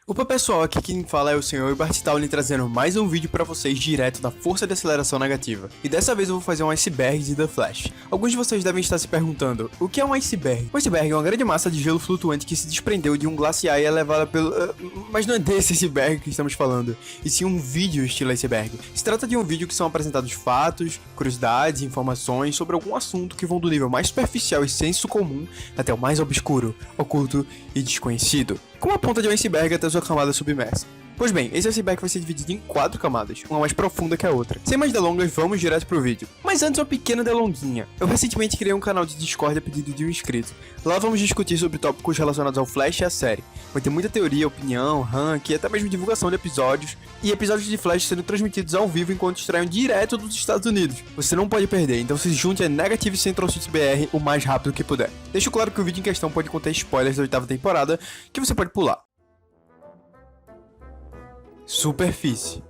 Opa pessoal, aqui quem fala é o Sr. Bartitaulen trazendo mais um vídeo pra vocês direto da força de aceleração negativa. E dessa vez eu vou fazer um iceberg de The Flash. Alguns de vocês devem estar se perguntando, o que é um iceberg? Um iceberg é uma grande massa de gelo flutuante que se desprendeu de um glaciar e é levada pelo... Mas não é desse iceberg que estamos falando, e sim um vídeo estilo iceberg. Se trata de um vídeo que são apresentados fatos, curiosidades e informações sobre algum assunto que vão do nível mais superficial e senso comum até o mais obscuro, oculto e desconhecido, como a ponta de um iceberg até sua camada submersa. Pois bem, esse iceberg vai ser dividido em 4 camadas, uma mais profunda que a outra. Sem mais delongas, vamos direto pro vídeo. Mas antes uma pequena delonguinha. Eu recentemente criei um canal de Discord a pedido de um inscrito. Lá vamos discutir sobre tópicos relacionados ao Flash e à série. Vai ter muita teoria, opinião, rank e até mesmo divulgação de episódios. E episódios de Flash sendo transmitidos ao vivo enquanto extraem direto dos Estados Unidos. Você não pode perder, então se junte a Negative Central Suits BR o mais rápido que puder. Deixo claro que o vídeo em questão pode conter spoilers da 8ª temporada, que você pode pular. Superfície.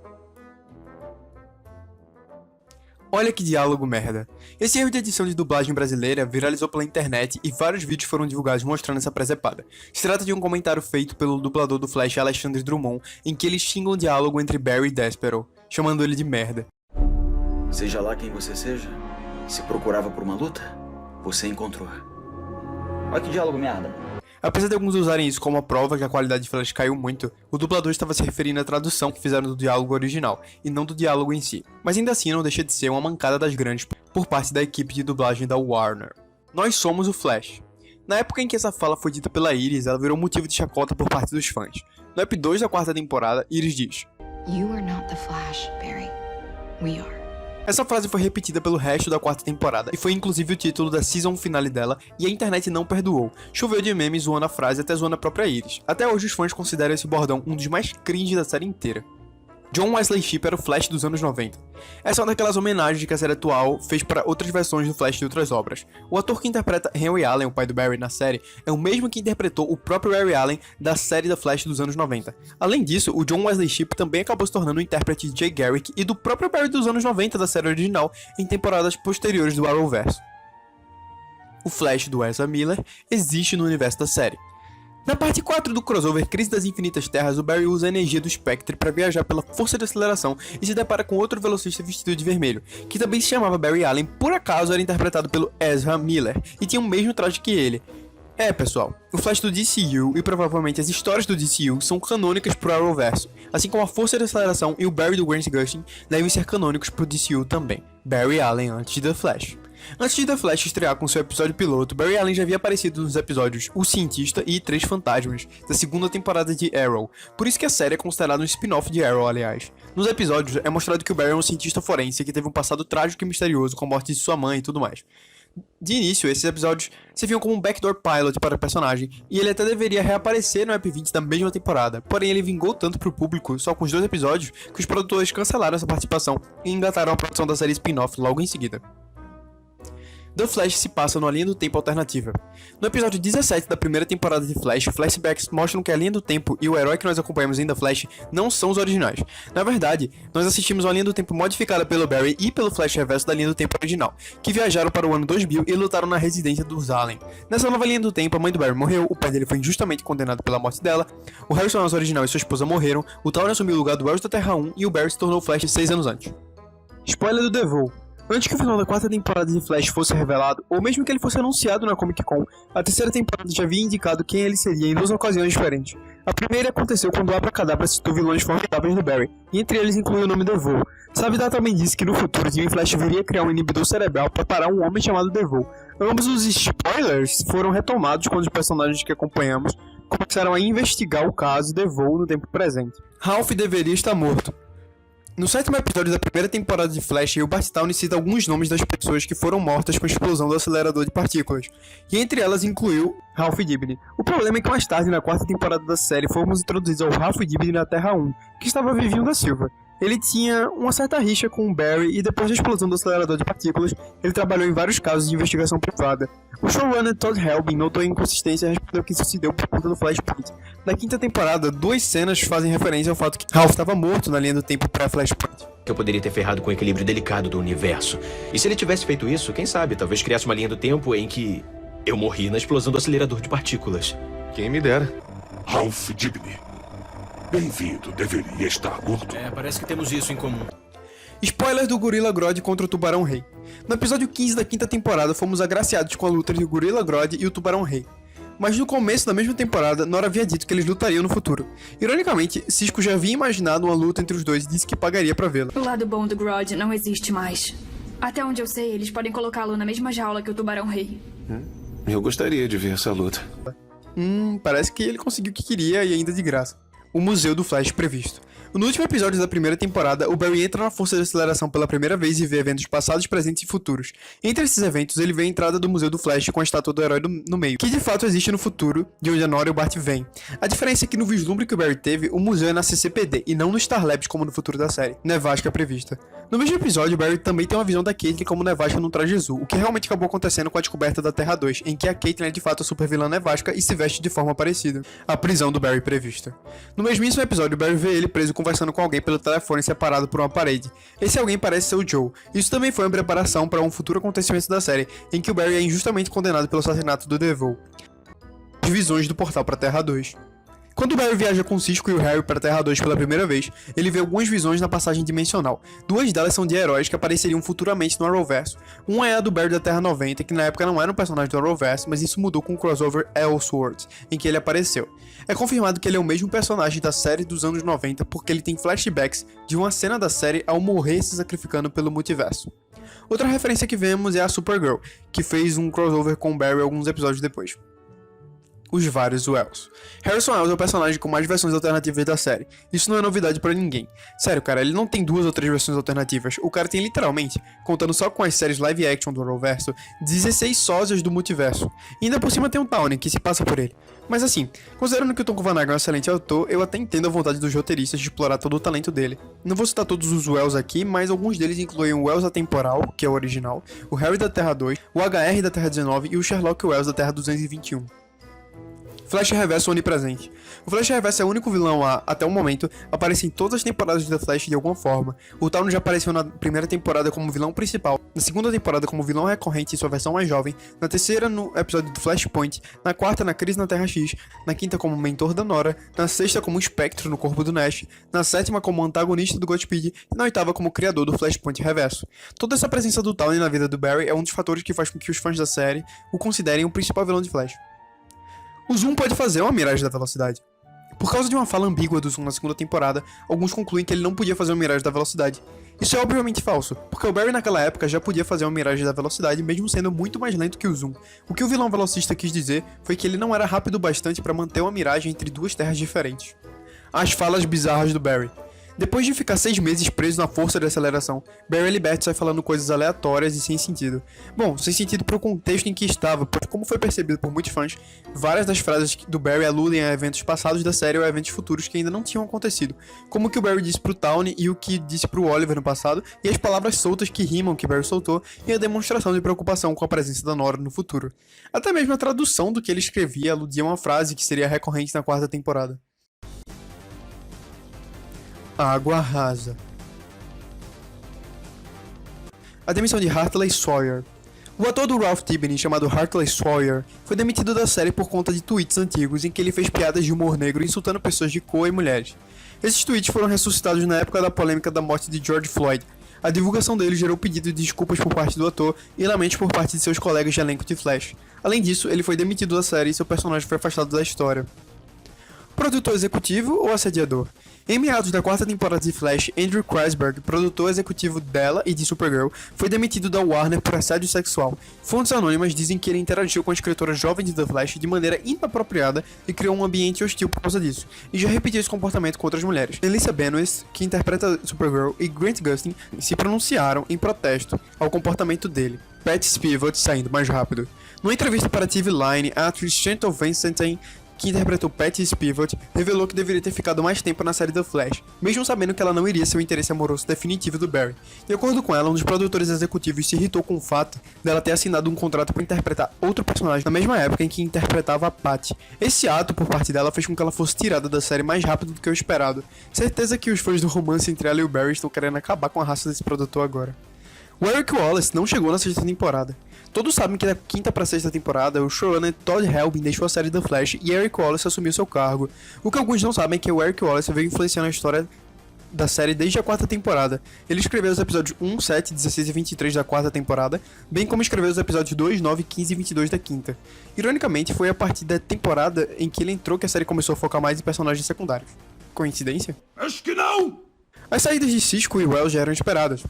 Olha que diálogo merda. Esse erro de edição de dublagem brasileira viralizou pela internet e vários vídeos foram divulgados mostrando essa presepada. Se trata de um comentário feito pelo dublador do Flash Alexandre Drummond, em que ele xinga um diálogo entre Barry e Despero, chamando ele de merda. Seja lá quem você seja, se procurava por uma luta, você encontrou. Olha que diálogo merda. Apesar de alguns usarem isso como a prova que a qualidade de Flash caiu muito, o dublador estava se referindo à tradução que fizeram do diálogo original, e não do diálogo em si. Mas ainda assim não deixa de ser uma mancada das grandes por parte da equipe de dublagem da Warner. Nós somos o Flash. Na época em que essa fala foi dita pela Iris, ela virou motivo de chacota por parte dos fãs. No EP 2 da 4ª temporada, Iris diz: You are not the Flash, Barry. We are. Essa frase foi repetida pelo resto da 4ª temporada, e foi inclusive o título da season finale dela, e a internet não perdoou. Choveu de memes zoando a frase até zoando a própria Iris. Até hoje os fãs consideram esse bordão um dos mais cringe da série inteira. John Wesley Shipp era o Flash dos anos 90. Essa é uma daquelas homenagens que a série atual fez para outras versões do Flash de outras obras. O ator que interpreta Henry Allen, o pai do Barry na série, é o mesmo que interpretou o próprio Barry Allen da série da Flash dos anos 90. Além disso, o John Wesley Shipp também acabou se tornando o intérprete de Jay Garrick e do próprio Barry dos anos 90 da série original em temporadas posteriores do Arrowverse. O Flash do Ezra Miller existe no universo da série. Na parte 4 do crossover Crise das Infinitas Terras, o Barry usa a energia do Spectre para viajar pela força de aceleração e se depara com outro velocista vestido de vermelho, que também se chamava Barry Allen, por acaso era interpretado pelo Ezra Miller, e tinha o mesmo traje que ele. É, pessoal, o Flash do DCU e provavelmente as histórias do DCU são canônicas pro Arrowverse, assim como a força de aceleração e o Barry do Grant Gustin devem ser canônicos pro DCU também. Barry Allen antes de The Flash. Antes de The Flash estrear com seu episódio piloto, Barry Allen já havia aparecido nos episódios O Cientista e Três Fantasmas, da 2ª temporada de Arrow, por isso que a série é considerada um spin-off de Arrow, aliás. Nos episódios é mostrado que o Barry é um cientista forense que teve um passado trágico e misterioso com a morte de sua mãe e tudo mais. De início, esses episódios serviam como um backdoor pilot para o personagem, e ele até deveria reaparecer no EP 20 da mesma temporada, porém ele vingou tanto pro público, só com os 2 episódios, que os produtores cancelaram essa participação e engataram a produção da série spin-off logo em seguida. The Flash se passa numa linha do tempo alternativa. No episódio 17 da primeira temporada de Flash, flashbacks mostram que a linha do tempo e o herói que nós acompanhamos em The Flash não são os originais. Na verdade, nós assistimos uma linha do tempo modificada pelo Barry e pelo Flash reverso da linha do tempo original, que viajaram para o ano 2000 e lutaram na residência dos Allen. Nessa nova linha do tempo, a mãe do Barry morreu, o pai dele foi injustamente condenado pela morte dela, o Harrison Wells original e sua esposa morreram, o Tauri assumiu o lugar do Wells da Terra 1 e o Barry se tornou Flash 6 anos antes. Spoiler do Devil. Antes que o final da 4ª temporada de Flash fosse revelado, ou mesmo que ele fosse anunciado na Comic Con, a 3ª temporada já havia indicado quem ele seria em 2 ocasiões diferentes. A primeira aconteceu quando o Abracadabra citou vilões formidáveis do Barry, e entre eles inclui o nome Devil. Savidar também disse que no futuro Jimmy Flash viria criar um inibidor cerebral para parar um homem chamado Devil. Ambos os spoilers foram retomados quando os personagens que acompanhamos começaram a investigar o caso Devil no tempo presente. Ralph deveria estar morto. No 7º episódio da primeira temporada de Flash, o Bartitaulen cita alguns nomes das pessoas que foram mortas com a explosão do acelerador de partículas, e entre elas incluiu Ralph Dibny. O problema é que mais tarde, na 4ª temporada da série, fomos introduzidos ao Ralph Dibny na Terra 1, que estava vivinho da Silva. Ele tinha uma certa rixa com o Barry e depois da explosão do acelerador de partículas, ele trabalhou em vários casos de investigação privada. O showrunner Todd Helbing notou a inconsistência e respondeu que isso se deu por conta do Flashpoint. Na 5ª temporada, 2 cenas fazem referência ao fato que Ralph estava morto na linha do tempo pré-Flashpoint. Eu poderia ter ferrado com o equilíbrio delicado do universo. E se ele tivesse feito isso, quem sabe, talvez criasse uma linha do tempo em que eu morri na explosão do acelerador de partículas. Quem me dera. Ralph Dibny. Bem-vindo, deveria estar morto. Parece que temos isso em comum. Spoiler do Gorilla Grodd contra o Tubarão Rei. No episódio 15 da quinta temporada, fomos agraciados com a luta entre o Gorilla Grodd e o Tubarão Rei. Mas no começo da mesma temporada, Nora havia dito que eles lutariam no futuro. Ironicamente, Cisco já havia imaginado uma luta entre os dois e disse que pagaria pra vê-la. O lado bom do Grodd não existe mais. Até onde eu sei, eles podem colocá-lo na mesma jaula que o Tubarão Rei. Eu gostaria de ver essa luta. Parece que ele conseguiu o que queria e ainda de graça. O Museu do Flash previsto. No último episódio da primeira temporada, o Barry entra na força de aceleração pela primeira vez e vê eventos passados, presentes e futuros. Entre esses eventos, ele vê a entrada do Museu do Flash com a estátua do herói no meio, que de fato existe no futuro, de onde a Nora e o Bart vêm. A diferença é que no vislumbre que o Barry teve, o museu é na CCPD e não no Star Labs como no futuro da série, nevasca prevista. No mesmo episódio, o Barry também tem uma visão da Caitlyn como nevasca num traje azul, o que realmente acabou acontecendo com a descoberta da Terra 2, em que a Caitlyn é de fato a supervilã nevasca e se veste de forma parecida. A prisão do Barry prevista. No mesmíssimo episódio, o Barry vê ele preso conversando com alguém pelo telefone separado por uma parede. Esse alguém parece ser o Joe. Isso também foi uma preparação para um futuro acontecimento da série, em que o Barry é injustamente condenado pelo assassinato do Devil. As visões do portal para Terra 2. Quando o Barry viaja com Cisco e o Harry para Terra 2 pela primeira vez, ele vê algumas visões na passagem dimensional. Duas delas são de heróis que apareceriam futuramente no Arrowverse. Uma é a do Barry da Terra 90, que na época não era um personagem do Arrowverse, mas isso mudou com o crossover Elseworlds, em que ele apareceu. É confirmado que ele é o mesmo personagem da série dos anos 90 porque ele tem flashbacks de uma cena da série ao morrer se sacrificando pelo multiverso. Outra referência que vemos é a Supergirl, que fez um crossover com o Barry alguns episódios depois. Os vários Wells. Harrison Wells é o personagem com mais versões alternativas da série. Isso não é novidade pra ninguém. Sério, cara, ele não tem 2 ou 3 versões alternativas. O cara tem literalmente, contando só com as séries live action do Arrowverso, 16 sósias do multiverso. E ainda por cima tem um Tawny, que se passa por ele. Mas assim, considerando que o Tom Cavanagh é um excelente autor, eu até entendo a vontade dos roteiristas de explorar todo o talento dele. Não vou citar todos os Wells aqui, mas alguns deles incluem o Wells atemporal, que é o original, o Harry da Terra 2, o HR da Terra 19 e o Sherlock Wells da Terra 221. Flash Reverso onipresente. O Flash Reverso é o único vilão a, até o momento, aparecer em todas as temporadas de The Flash de alguma forma. O Tawny já apareceu na primeira temporada como vilão principal, na segunda temporada como vilão recorrente em sua versão mais jovem, na terceira no episódio do Flashpoint, na quarta na Crise na Terra X, na quinta como mentor da Nora, na sexta como espectro no corpo do Nash, na sétima como antagonista do Godspeed e na oitava como criador do Flashpoint Reverso. Toda essa presença do Tawny na vida do Barry é um dos fatores que faz com que os fãs da série o considerem o principal vilão de Flash. O Zoom pode fazer uma miragem da velocidade. Por causa de uma fala ambígua do Zoom na segunda temporada, alguns concluem que ele não podia fazer uma miragem da velocidade. Isso é obviamente falso, porque o Barry naquela época já podia fazer uma miragem da velocidade mesmo sendo muito mais lento que o Zoom. O que o vilão velocista quis dizer foi que ele não era rápido o bastante para manter uma miragem entre duas terras diferentes. As falas bizarras do Barry. Depois de ficar 6 meses preso na força de aceleração, Barry é liberto e sai falando coisas aleatórias e sem sentido. Bom, sem sentido pro contexto em que estava, pois como foi percebido por muitos fãs, várias das frases do Barry aludem a eventos passados da série ou a eventos futuros que ainda não tinham acontecido, como o que o Barry disse pro Tawny e o que disse pro Oliver no passado, e as palavras soltas que rimam que Barry soltou, e a demonstração de preocupação com a presença da Nora no futuro. Até mesmo a tradução do que ele escrevia aludia a uma frase que seria recorrente na quarta temporada. Água rasa. A demissão de Hartley Sawyer. O ator do Ralph Tibney, chamado Hartley Sawyer, foi demitido da série por conta de tweets antigos em que ele fez piadas de humor negro insultando pessoas de cor e mulheres. Esses tweets foram ressuscitados na época da polêmica da morte de George Floyd. A divulgação dele gerou pedido de desculpas por parte do ator e lamentos por parte de seus colegas de elenco de Flash. Além disso, ele foi demitido da série e seu personagem foi afastado da história. Produtor executivo ou assediador? Em meados da quarta temporada de Flash, Andrew Kreisberg, produtor executivo dela e de Supergirl, foi demitido da Warner por assédio sexual. Fontes anônimas dizem que ele interagiu com a escritora jovem de The Flash de maneira inapropriada e criou um ambiente hostil por causa disso, e já repetiu esse comportamento com outras mulheres. Melissa Benoist, que interpreta Supergirl, e Grant Gustin se pronunciaram em protesto ao comportamento dele. Pat Spivot saindo mais rápido. Numa entrevista para TV Line, a atriz Chantal Vincentin, que interpretou Patty Spivot, revelou que deveria ter ficado mais tempo na série The Flash, mesmo sabendo que ela não iria ser o interesse amoroso definitivo do Barry. De acordo com ela, um dos produtores executivos se irritou com o fato dela ter assinado um contrato para interpretar outro personagem na mesma época em que interpretava a Patty. Esse ato por parte dela fez com que ela fosse tirada da série mais rápido do que o esperado. Certeza que os fãs do romance entre ela e o Barry estão querendo acabar com a raça desse produtor agora. O Eric Wallace não chegou na sexta temporada. Todos sabem que da quinta pra sexta temporada, o showrunner Todd Helbing deixou a série The Flash e Eric Wallace assumiu seu cargo. O que alguns não sabem é que o Eric Wallace veio influenciando a história da série desde a quarta temporada. Ele escreveu os episódios 1, 7, 16 e 23 da quarta temporada, bem como escreveu os episódios 2, 9, 15 e 22 da quinta. Ironicamente, foi a partir da temporada em que ele entrou que a série começou a focar mais em personagens secundários. Coincidência? Acho que não! As saídas de Cisco e Wells já eram esperadas.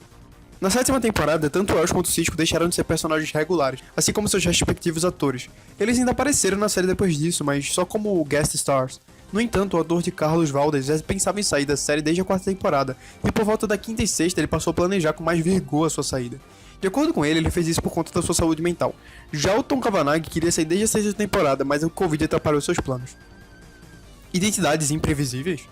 Na sétima temporada, tanto Wells quanto Cisco deixaram de ser personagens regulares, assim como seus respectivos atores. Eles ainda apareceram na série depois disso, mas só como guest stars. No entanto, o ator de Carlos Valdes já pensava em sair da série desde a quarta temporada, e por volta da quinta e sexta ele passou a planejar com mais vigor a sua saída. De acordo com ele fez isso por conta da sua saúde mental. Já o Tom Cavanagh queria sair desde a sexta temporada, mas o Covid atrapalhou seus planos. Identidades imprevisíveis?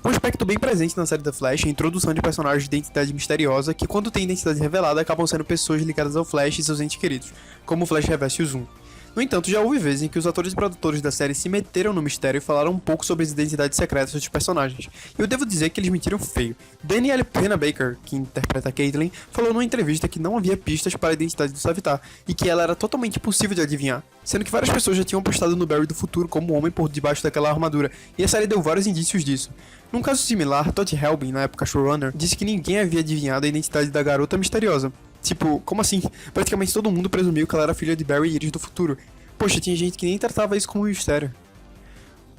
Um aspecto bem presente na série The Flash é a introdução de personagens de identidade misteriosa que, quando têm identidade revelada, acabam sendo pessoas ligadas ao Flash e seus entes queridos, como o Flash Reverso e o Zoom. No entanto, já houve vezes em que os atores e produtores da série se meteram no mistério e falaram um pouco sobre as identidades secretas dos personagens. E eu devo dizer que eles mentiram feio. Danielle Panabaker, que interpreta a Caitlin, falou numa entrevista que não havia pistas para a identidade do Savitar, e que ela era totalmente impossível de adivinhar, sendo que várias pessoas já tinham apostado no Barry do futuro como um homem por debaixo daquela armadura, e a série deu vários indícios disso. Num caso similar, Todd Helbing, na época showrunner, disse que ninguém havia adivinhado a identidade da garota misteriosa. Tipo, como assim? Praticamente todo mundo presumiu que ela era filha de Barry e Iris do futuro. Poxa, tinha gente que nem tratava isso como um mistério.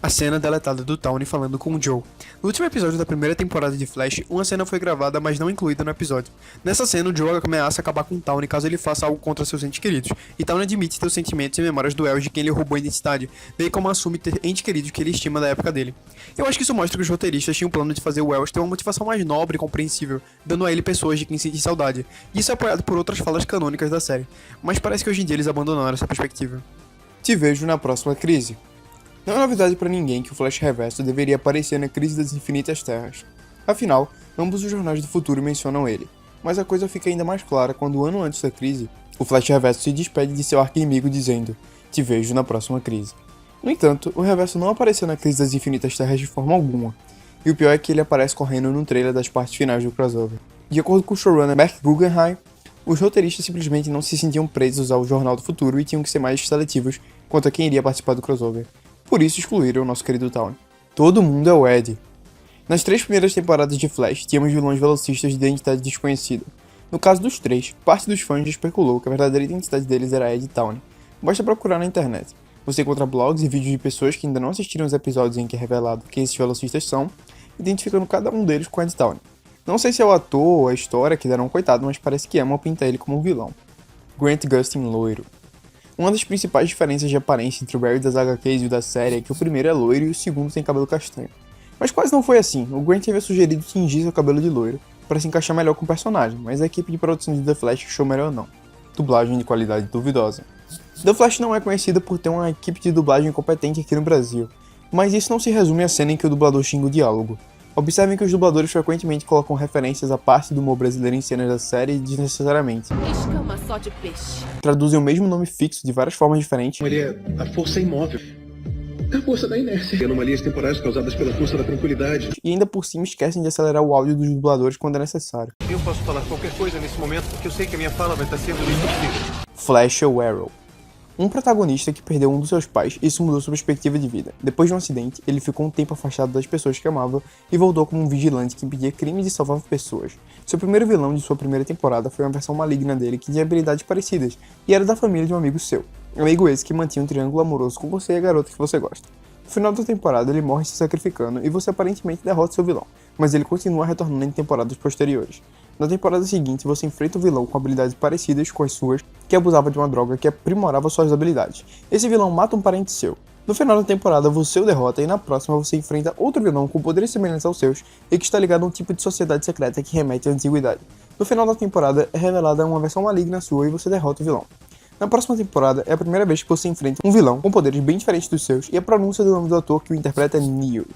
A cena deletada do Tawny falando com o Joe. No último episódio da primeira temporada de Flash, uma cena foi gravada, mas não incluída no episódio. Nessa cena, o Joe ameaça acabar com o Tawny caso ele faça algo contra seus entes queridos, e Tawny admite ter os sentimentos e memórias do Wells de quem ele roubou a identidade, bem como assume ter entes queridos que ele estima da época dele. Eu acho que isso mostra que os roteiristas tinham um plano de fazer o Wells ter uma motivação mais nobre e compreensível, dando a ele pessoas de quem sentir saudade, e isso é apoiado por outras falas canônicas da série, mas parece que hoje em dia eles abandonaram essa perspectiva. Te vejo na próxima crise. Não é novidade para ninguém que o Flash Reverso deveria aparecer na Crise das Infinitas Terras. Afinal, ambos os jornais do futuro mencionam ele. Mas a coisa fica ainda mais clara quando, um ano antes da crise, o Flash Reverso se despede de seu arqui-inimigo dizendo: "Te vejo na próxima crise". No entanto, o Reverso não apareceu na Crise das Infinitas Terras de forma alguma. E o pior é que ele aparece correndo no trailer das partes finais do crossover. De acordo com o showrunner Mark Guggenheim, os roteiristas simplesmente não se sentiam presos ao Jornal do Futuro e tinham que ser mais seletivos quanto a quem iria participar do crossover. Por isso excluíram o nosso querido Tawny. Todo mundo é o Ed. Nas 3 primeiras temporadas de Flash, tínhamos vilões velocistas de identidade desconhecida. No caso dos 3, parte dos fãs especulou que a verdadeira identidade deles era Ed e Tawny. Basta procurar na internet. Você encontra blogs e vídeos de pessoas que ainda não assistiram os episódios em que é revelado quem esses velocistas são, identificando cada um deles com Ed Tawny. Não sei se é o ator ou a história que deram um coitado, mas parece que amam pintar ele como um vilão. Grant Gustin loiro. Uma das principais diferenças de aparência entre o Barry das HQs e o da série é que o primeiro é loiro e o segundo tem cabelo castanho. Mas quase não foi assim. O Grant havia sugerido tingir seu cabelo de loiro para se encaixar melhor com o personagem, mas a equipe de produção de The Flash achou melhor não. Dublagem de qualidade duvidosa. The Flash não é conhecida por ter uma equipe de dublagem competente aqui no Brasil, mas isso não se resume à cena em que o dublador xinga o diálogo. Observem que os dubladores frequentemente colocam referências à parte do humor brasileiro em cenas da série desnecessariamente. Escama só de peixe. Traduzem o mesmo nome fixo de várias formas diferentes. Ele é a força imóvel. A força da inércia. Anomalias temporais causadas pela força da tranquilidade. E ainda por cima esquecem de acelerar o áudio dos dubladores quando é necessário. Eu posso falar qualquer coisa nesse momento porque eu sei que a minha fala vai estar sendo distorcida. Flash ou Arrow. Um protagonista que perdeu um dos seus pais e isso mudou sua perspectiva de vida. Depois de um acidente, ele ficou um tempo afastado das pessoas que amava e voltou como um vigilante que impedia crimes e salvava pessoas. Seu primeiro vilão de sua primeira temporada foi uma versão maligna dele que tinha habilidades parecidas e era da família de um amigo seu. Amigo esse que mantinha um triângulo amoroso com você e a garota que você gosta. No final da temporada, ele morre se sacrificando e você aparentemente derrota seu vilão, mas ele continua retornando em temporadas posteriores. Na temporada seguinte, você enfrenta o vilão com habilidades parecidas com as suas, que abusava de uma droga que aprimorava suas habilidades. Esse vilão mata um parente seu. No final da temporada, você o derrota e na próxima você enfrenta outro vilão com poderes semelhantes aos seus e que está ligado a um tipo de sociedade secreta que remete à antiguidade. No final da temporada, é revelada uma versão maligna sua e você derrota o vilão. Na próxima temporada, é a primeira vez que você enfrenta um vilão com poderes bem diferentes dos seus e a pronúncia do nome do ator que o interpreta é Neo.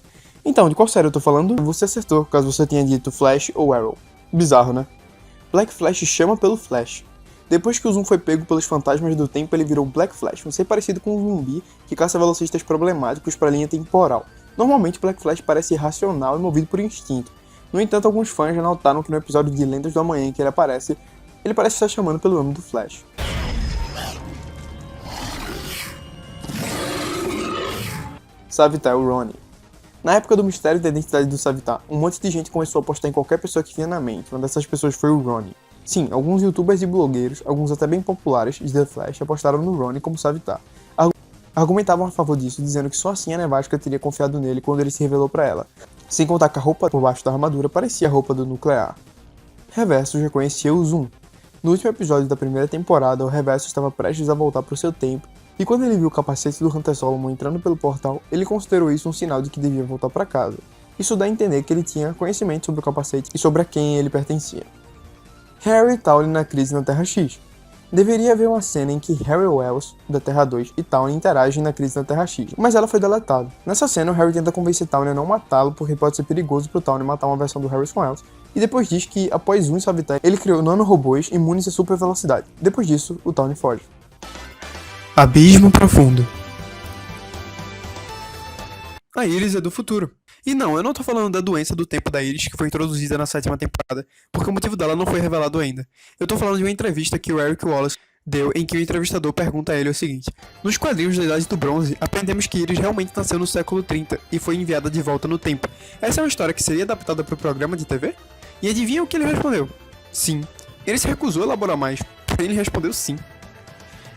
Então, de qual série eu tô falando? Você acertou, caso você tenha dito Flash ou Arrow. Bizarro, né? Black Flash chama pelo Flash. Depois que o Zoom foi pego pelos fantasmas do tempo, ele virou Black Flash, um ser parecido com um zumbi que caça velocistas problemáticos para a linha temporal. Normalmente, Black Flash parece irracional e movido por instinto. No entanto, alguns fãs já notaram que no episódio de Lendas do Amanhã em que ele aparece, Ele parece estar chamando pelo nome do Flash. Savitar o Ronnie. Na época do mistério da identidade do Savitar, um monte de gente começou a apostar em qualquer pessoa que vinha na mente. Uma dessas pessoas foi o Ronnie. Sim, alguns youtubers e blogueiros, alguns até bem populares de The Flash, apostaram no Ronnie como Savitar. Argumentavam a favor disso, dizendo que só assim a Nevasca teria confiado nele quando ele se revelou pra ela. Sem contar que a roupa por baixo da armadura parecia a roupa do Nuclear. Reverso já conhecia o Zoom. No último episódio da primeira temporada, o Reverso estava prestes a voltar pro seu tempo, e quando ele viu o capacete do Hunter Solomon entrando pelo portal, ele considerou isso um sinal de que devia voltar pra casa. Isso dá a entender que ele tinha conhecimento sobre o capacete e sobre a quem ele pertencia. Harry e Tawny na crise na Terra X. Deveria haver uma cena em que Harry Wells, da Terra 2, e Tawny interagem na crise na Terra X, mas ela foi deletada. Nessa cena, o Harry tenta convencer Tawny a não matá-lo porque pode ser perigoso pro Tawny matar uma versão do Harry Wells, e depois diz que, após Zoom e Savitar, ele criou nanorobôs imunes à super velocidade. Depois disso, o Tawny foge. Abismo profundo. A Iris é do futuro. E não, eu não tô falando da doença do tempo da Iris que foi introduzida na 7ª temporada, porque o motivo dela não foi revelado ainda. Eu tô falando de uma entrevista que o Eric Wallace deu em que o entrevistador pergunta a ele o seguinte: nos quadrinhos da Idade do Bronze, aprendemos que Iris realmente nasceu no século 30 e foi enviada de volta no tempo. Essa é uma história que seria adaptada para o programa de TV? E adivinha o que ele respondeu? Sim. Ele se recusou a elaborar mais, porém ele respondeu sim.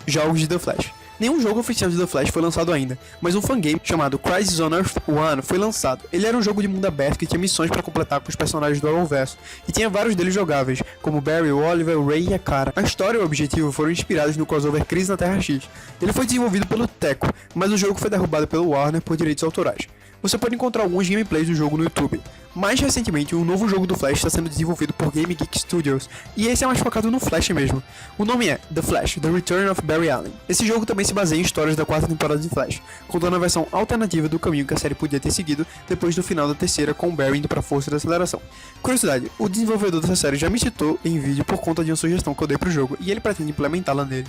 Jogos de The Flash. Nenhum jogo oficial de The Flash foi lançado ainda, mas um fangame chamado Crisis on Earth 1 foi lançado. Ele era um jogo de mundo aberto que tinha missões para completar com os personagens do Arrowverso, e tinha vários deles jogáveis, como o Barry, o Oliver, o Ray e a Kara. A história e o objetivo foram inspirados no crossover Crise na Terra X. Ele foi desenvolvido pelo Teco, mas o jogo foi derrubado pelo Warner por direitos autorais. Você pode encontrar alguns gameplays do jogo no YouTube. Mais recentemente, um novo jogo do Flash está sendo desenvolvido por Game Geek Studios, e esse é mais focado no Flash mesmo. O nome é The Flash, The Return of Barry Allen. Esse jogo também se baseia em histórias da 4ª temporada de Flash, contando a versão alternativa do caminho que a série podia ter seguido depois do final da 3ª, com Barry indo para a força da aceleração. Curiosidade, o desenvolvedor dessa série já me citou em vídeo por conta de uma sugestão que eu dei pro jogo, e ele pretende implementá-la nele.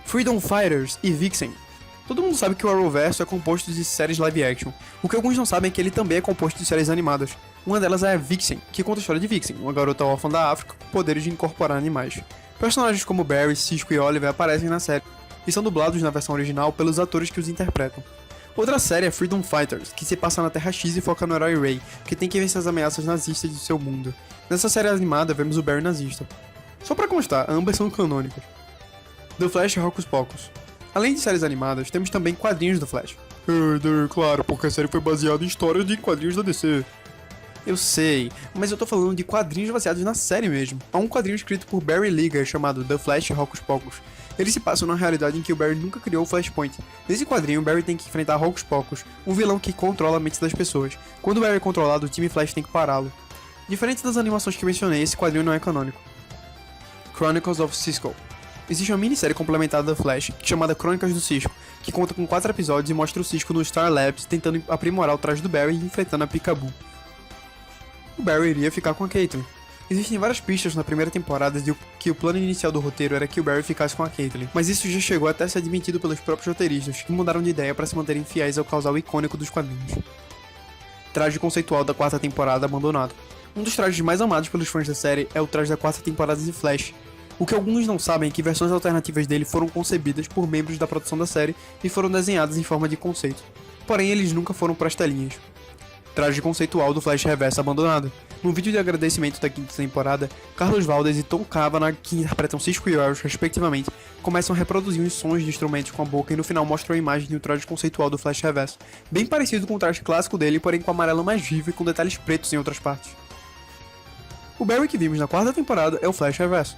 Freedom Fighters e Vixen. Todo mundo sabe que o Arrowverso é composto de séries live action. O que alguns não sabem é que ele também é composto de séries animadas. Uma delas é a Vixen, que conta a história de Vixen, uma garota órfã da África com poderes de incorporar animais. Personagens como Barry, Cisco e Oliver aparecem na série, e são dublados na versão original pelos atores que os interpretam. Outra série é Freedom Fighters, que se passa na Terra X e foca no herói Ray, que tem que vencer as ameaças nazistas de seu mundo. Nessa série animada vemos o Barry nazista. Só pra constar, ambas são canônicas. The Flash e Hocus Pocus. Além de séries animadas, temos também quadrinhos do Flash. Claro, porque a série foi baseada em histórias de quadrinhos da DC. Eu sei, mas eu tô falando de quadrinhos baseados na série mesmo. Há um quadrinho escrito por Barry Liger chamado The Flash e Hocus Pocus. Eles se passam na realidade em que o Barry nunca criou o Flashpoint. Nesse quadrinho, o Barry tem que enfrentar Hocus Pocus, um vilão que controla a mente das pessoas. Quando o Barry é controlado, o time Flash tem que pará-lo. Diferente das animações que mencionei, esse quadrinho não é canônico. Chronicles of Cisco. Existe uma minissérie complementar da Flash, chamada Crônicas do Cisco, que conta com 4 episódios e mostra o Cisco no Star Labs tentando aprimorar o traje do Barry e enfrentando a Peekaboo. O Barry iria ficar com a Caitlin. Existem várias pistas na primeira temporada de que o plano inicial do roteiro era que o Barry ficasse com a Caitlin, mas isso já chegou até a ser admitido pelos próprios roteiristas, que mudaram de ideia para se manterem fiéis ao causal icônico dos quadrinhos. Traje conceitual da 4ª temporada abandonado. Um dos trajes mais amados pelos fãs da série é o traje da 4ª temporada de Flash. O que alguns não sabem é que versões alternativas dele foram concebidas por membros da produção da série e foram desenhadas em forma de conceito. Porém, eles nunca foram para as telinhas. Traje conceitual do Flash Reverso abandonado. No vídeo de agradecimento da 5ª temporada, Carlos Valdes e Tom Cavanagh, que interpretam Cisco e Wells respectivamente, começam a reproduzir os sons de instrumentos com a boca e no final mostram a imagem de um traje conceitual do Flash Reverso, bem parecido com o traje clássico dele, porém com amarelo mais vivo e com detalhes pretos em outras partes. O Barry que vimos na 4ª temporada é o Flash Reverso.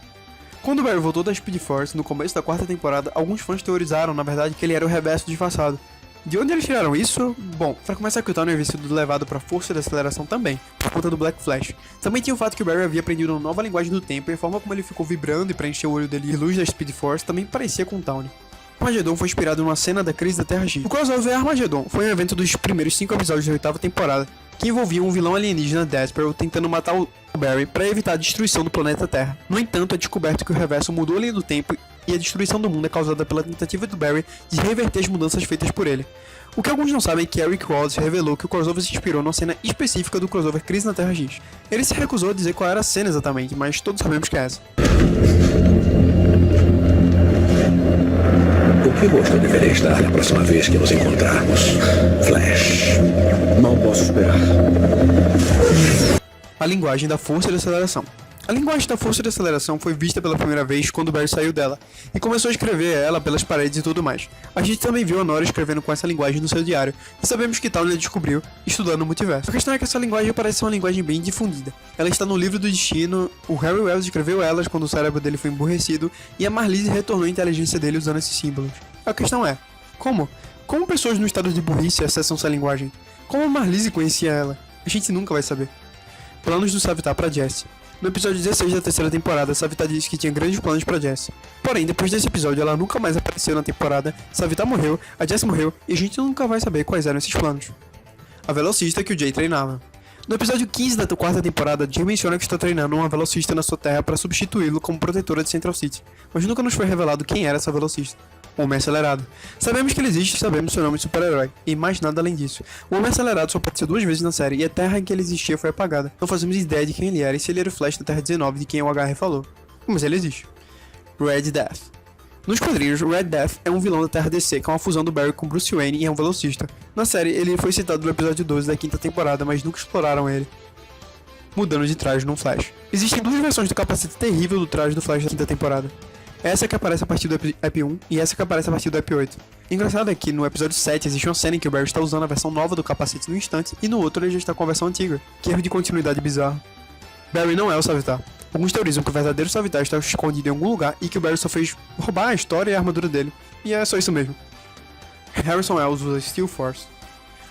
Quando o Barry voltou da Speed Force no começo da 4ª temporada, alguns fãs teorizaram, na verdade, que ele era o Reverso disfarçado. De onde eles tiraram isso? Bom, pra começar que o Tawny havia sido levado pra força da aceleração também, por conta do Black Flash. Também tinha o fato que o Barry havia aprendido uma nova linguagem do tempo e a forma como ele ficou vibrando e preencheu o olho dele de luz da Speed Force também parecia com o Tawny. Armageddon foi inspirado numa cena da crise da Terra X. O crossover Armageddon foi um evento dos primeiros 5 episódios da 8ª temporada, que envolvia um vilão alienígena Despero tentando matar o Barry para evitar a destruição do planeta Terra. No entanto, é descoberto que o Reverso mudou a linha do tempo e a destruição do mundo é causada pela tentativa do Barry de reverter as mudanças feitas por ele. O que alguns não sabem é que Eric Wallace revelou que o crossover se inspirou numa cena específica do crossover Crise na Terra X. Ele se recusou a dizer qual era a cena exatamente, mas todos sabemos que é essa. O que gosto deveria estar na próxima vez que nos encontrarmos? Flash. Mal posso esperar. A linguagem da força de aceleração. A linguagem da força de aceleração foi vista pela primeira vez quando Barry saiu dela, e começou a escrever ela pelas paredes e tudo mais. A gente também viu a Nora escrevendo com essa linguagem no seu diário, e sabemos que tal ele descobriu estudando o multiverso. A questão é que essa linguagem parece ser uma linguagem bem difundida. Ela está no livro do destino, o Harry Wells escreveu elas quando o cérebro dele foi emburrecido, e a Marlise retornou a inteligência dele usando esses símbolos. A questão é, como? Como pessoas no estado de burrice acessam essa linguagem? Como a Marlise conhecia ela? A gente nunca vai saber. Planos do Savitar para Jesse. No episódio 16 da terceira temporada, Savitar disse que tinha grandes planos para Jesse. Porém, depois desse episódio, ela nunca mais apareceu na temporada, Savitar morreu, a Jesse morreu, e a gente nunca vai saber quais eram esses planos. A velocista que o Jay treinava. No episódio 15 da quarta temporada, Jay menciona que está treinando uma velocista na sua terra para substituí-lo como protetora de Central City, mas nunca nos foi revelado quem era essa velocista. O Homem Acelerado. Sabemos que ele existe e sabemos seu nome de super-herói, e mais nada além disso. O Homem Acelerado só apareceu 2 vezes na série, e a terra em que ele existia foi apagada. Não fazemos ideia de quem ele era e se ele era o Flash da Terra 19 de quem o HR falou. Mas ele existe. Red Death. Nos quadrinhos, Red Death é um vilão da Terra DC, que é uma fusão do Barry com Bruce Wayne e é um velocista. Na série, ele foi citado no episódio 12 da quinta temporada, mas nunca exploraram ele. Mudando de traje num Flash. Existem 2 versões do capacete terrível do traje do Flash da quinta temporada. Essa que aparece a partir do Ep 1 e essa que aparece a partir do Ep 8. Engraçado é que no episódio 7 existe uma cena em que o Barry está usando a versão nova do capacete no instante e no outro ele já está com a versão antiga. Que erro de continuidade bizarro. Barry não é o Savitar. Alguns teorizam que o verdadeiro Savitar está escondido em algum lugar e que o Barry só fez roubar a história e a armadura dele. E é só isso mesmo. Harrison Wells usa Steel Force.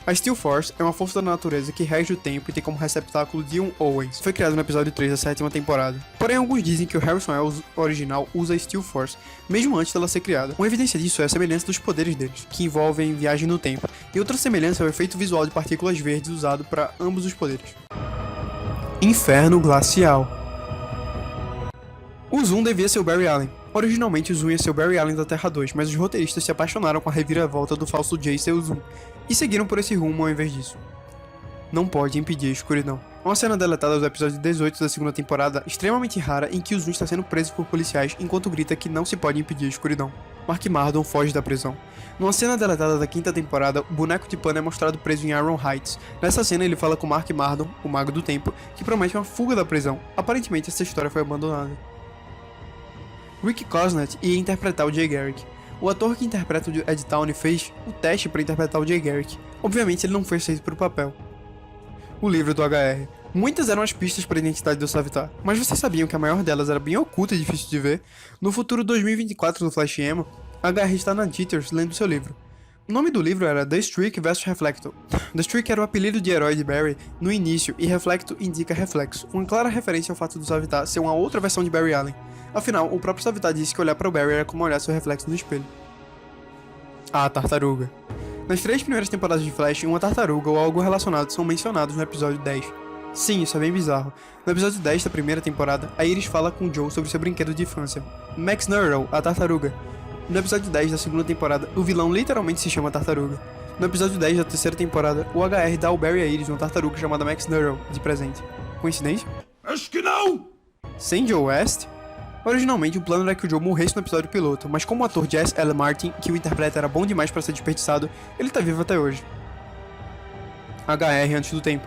A Steel Force é uma força da natureza que rege o tempo e tem como receptáculo Dion Owens. Foi criado no episódio 3 da sétima temporada. Porém, alguns dizem que o Harrison Wells original usa a Steel Force, mesmo antes dela ser criada. Uma evidência disso é a semelhança dos poderes deles, que envolvem viagem no tempo. E outra semelhança é o efeito visual de partículas verdes usado para ambos os poderes. Inferno Glacial. O Zoom devia ser o Barry Allen. Originalmente o Zoom ia ser o Barry Allen da Terra 2, mas os roteiristas se apaixonaram com a reviravolta do falso Jay ser o Zoom, e seguiram por esse rumo ao invés disso. Não pode impedir a escuridão. Uma cena deletada do episódio 18 da segunda temporada, extremamente rara, em que o Zoom está sendo preso por policiais enquanto grita que não se pode impedir a escuridão. Mark Mardon foge da prisão. Numa cena deletada da quinta temporada, o boneco de pano é mostrado preso em Iron Heights. Nessa cena ele fala com Mark Mardon, o Mago do Tempo, que promete uma fuga da prisão. Aparentemente essa história foi abandonada. Rick Cosnett ia interpretar o Jay Garrick. O ator que interpreta o Ed Townley fez o teste para interpretar o Jay Garrick. Obviamente ele não foi aceito para o papel. O livro do HR. Muitas eram as pistas para a identidade do Savitar, mas vocês sabiam que a maior delas era bem oculta e difícil de ver? No futuro 2024 do Flash Emo, HR está na Jitters lendo seu livro. O nome do livro era The Streak vs Reflecto. The Streak era o apelido de herói de Barry no início e Reflecto indica reflexo, uma clara referência ao fato do Savitar ser uma outra versão de Barry Allen. Afinal, o próprio Savitar disse que olhar para o Barry era como olhar seu reflexo no espelho. A tartaruga. Nas 3 primeiras temporadas de Flash, uma tartaruga ou algo relacionado são mencionados no episódio 10. Sim, isso é bem bizarro. No episódio 10 da primeira temporada, a Iris fala com o Joe sobre seu brinquedo de infância, Max Nurgle, a tartaruga. No episódio 10 da segunda temporada, o vilão literalmente se chama Tartaruga. No episódio 10 da terceira temporada, o HR dá ao Barry e a Iris uma tartaruga chamada Max Nurgle de presente. Coincidência? Acho que não! Sem Joe West? Originalmente, o plano era que o Joe morresse no episódio piloto, mas como o ator Jesse L. Martin, que o interpreta, era bom demais para ser desperdiçado, ele tá vivo até hoje. HR antes do tempo.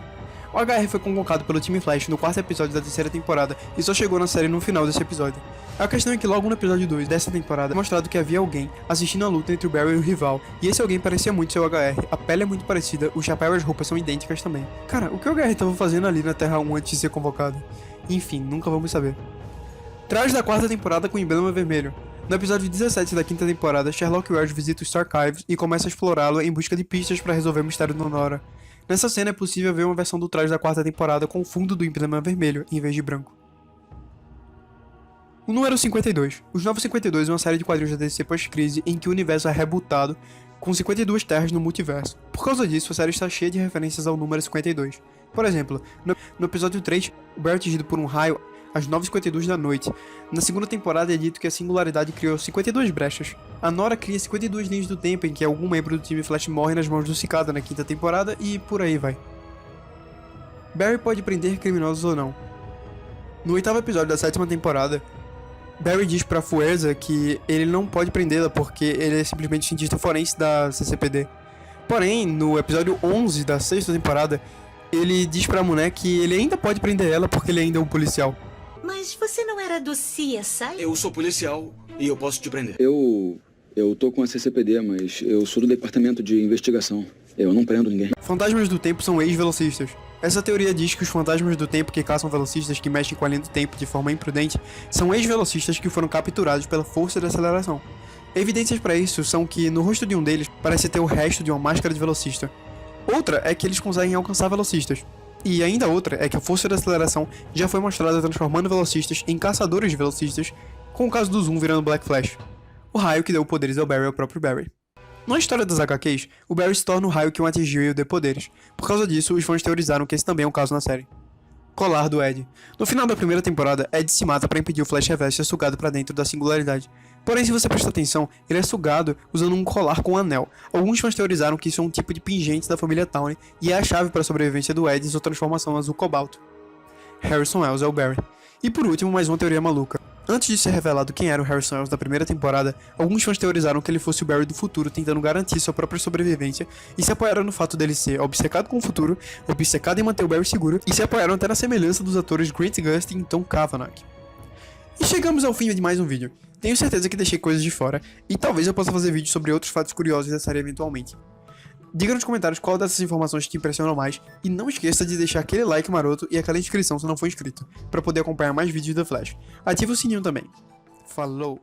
O HR foi convocado pelo time Flash no 4º episódio da terceira temporada e só chegou na série no final desse episódio. A questão é que logo no episódio 2 dessa temporada é mostrado que havia alguém assistindo a luta entre o Barry e o rival, e esse alguém parecia muito seu HR, a pele é muito parecida, o chapéu e as roupas são idênticas também. Cara, o que o HR tava fazendo ali na Terra 1 antes de ser convocado? Enfim, nunca vamos saber. Traje da 4ª temporada com emblema vermelho. No episódio 17 da 5ª temporada, Sherlock Wells visita o Starchives e começa a explorá-lo em busca de pistas para resolver o mistério do Nora. Nessa cena é possível ver uma versão do traje da 4ª temporada com o fundo do emblema vermelho, em vez de branco. O número 52. Os Novos 52 é uma série de quadrinhos da DC pós-crise em que o universo é rebutado com 52 terras no multiverso. Por causa disso, a série está cheia de referências ao número 52. Por exemplo, no episódio 3, o Barry é atingido por um raio às 9h52 da noite. Na segunda temporada é dito que a singularidade criou 52 brechas. A Nora cria 52 linhas do tempo em que algum membro do time Flash morre nas mãos do Cicada na quinta temporada e por aí vai. Barry pode prender criminosos ou não. No 8º episódio da 7ª temporada, Barry diz pra Fuerza que ele não pode prendê-la porque ele é simplesmente cientista forense da CCPD. Porém, no episódio 11 da 6ª temporada, ele diz pra Monet que ele ainda pode prender ela porque ele ainda é um policial. Mas você não era do CSI? Eu sou policial e eu posso te prender. Eu tô com a CCPD, mas eu sou do departamento de investigação. Eu não prendo ninguém. Fantasmas do tempo são ex-velocistas. Essa teoria diz que os fantasmas do tempo que caçam velocistas que mexem com a linha do tempo de forma imprudente são ex-velocistas que foram capturados pela força da aceleração. Evidências para isso são que no rosto de um deles parece ter o resto de uma máscara de velocista. Outra é que eles conseguem alcançar velocistas. E ainda outra é que a força da aceleração já foi mostrada transformando velocistas em caçadores de velocistas, com o caso do Zoom virando Black Flash. O raio que deu poderes ao Barry é o próprio Barry. Na história das HQs, o Barry se torna o raio que o atingiu e o deu poderes. Por causa disso, os fãs teorizaram que esse também é um caso na série. Colar do Ed. No final da primeira temporada, Ed se mata para impedir o Flash Reverso ser sugado para dentro da singularidade. Porém, se você prestar atenção, ele é sugado usando um colar com um anel. Alguns fãs teorizaram que isso é um tipo de pingente da família Tawny e é a chave para a sobrevivência do Ed e sua transformação azul cobalto. Harrison Wells é o Barry. E por último, mais uma teoria maluca. Antes de ser revelado quem era o Harrison Wells da primeira temporada, alguns fãs teorizaram que ele fosse o Barry do futuro tentando garantir sua própria sobrevivência e se apoiaram no fato dele ser obcecado com o futuro, obcecado em manter o Barry seguro e se apoiaram até na semelhança dos atores Grant Gustin e Tom Cavanagh. E chegamos ao fim de mais um vídeo. Tenho certeza que deixei coisas de fora e talvez eu possa fazer vídeos sobre outros fatos curiosos da série eventualmente. Diga nos comentários qual dessas informações te impressionou mais e não esqueça de deixar aquele like maroto e aquela inscrição se não for inscrito, para poder acompanhar mais vídeos da Flash. Ative o sininho também. Falou!